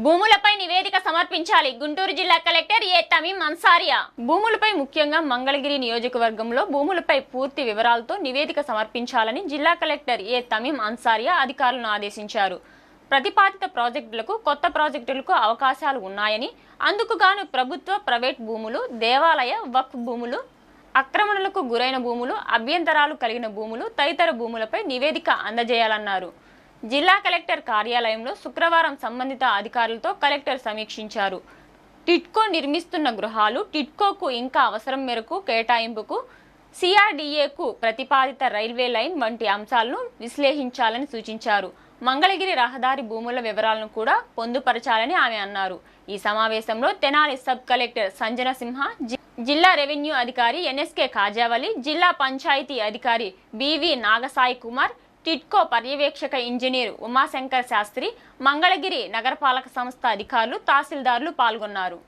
భూములపై నివేదిక సమర్పించాలి. గుంటూరు జిల్లా కలెక్టర్ ఏ తమీం అన్సారియా భూములపై ముఖ్యంగా మంగళగిరి నియోజకవర్గంలో భూములపై పూర్తి వివరాలతో నివేదిక సమర్పించాలని జిల్లా కలెక్టర్ ఏ తమీం అన్సారియా అధికారులను ఆదేశించారు. ప్రతిపాదిత ప్రాజెక్టులకు, కొత్త ప్రాజెక్టులకు అవకాశాలు ఉన్నాయని, అందుకు గాను ప్రభుత్వ, ప్రైవేట్ భూములు, దేవాలయ, వక్ఫ్ భూములు, ఆక్రమణలకు గురైన భూములు, అభ్యంతరాలు కలిగిన భూములు తదితర భూములపై నివేదిక అందజేయాలన్నారు. జిల్లా కలెక్టర్ కార్యాలయంలో శుక్రవారం సంబంధిత అధికారులతో కలెక్టర్ సమీక్షించారు. టిడ్కో నిర్మిస్తున్న గృహాలు, టిడ్కోకు ఇంకా అవసరం మేరకు కేటాయింపుకు, సిఆర్డీఏకు ప్రతిపాదిత రైల్వే లైన్ వంటి అంశాలను విశ్లేషించాలని సూచించారు. మంగళగిరి రహదారి భూముల వివరాలను కూడా పొందుపరచాలని ఆమె అన్నారు. ఈ సమావేశంలో తెనాలి సబ్ కలెక్టర్ సంజన సింహ, జిల్లా రెవెన్యూ అధికారి ఎన్ఎస్కే కాజావలి, జిల్లా పంచాయతీ అధికారి బివి నాగసాయి కుమార్, టిడ్కో పర్యవేక్షక ఇంజనీర్ ఉమాశంకర్ శాస్త్రి, మంగళగిరి నగరపాలక సంస్థ అధికారులు, తహసీల్దార్లు పాల్గొన్నారు.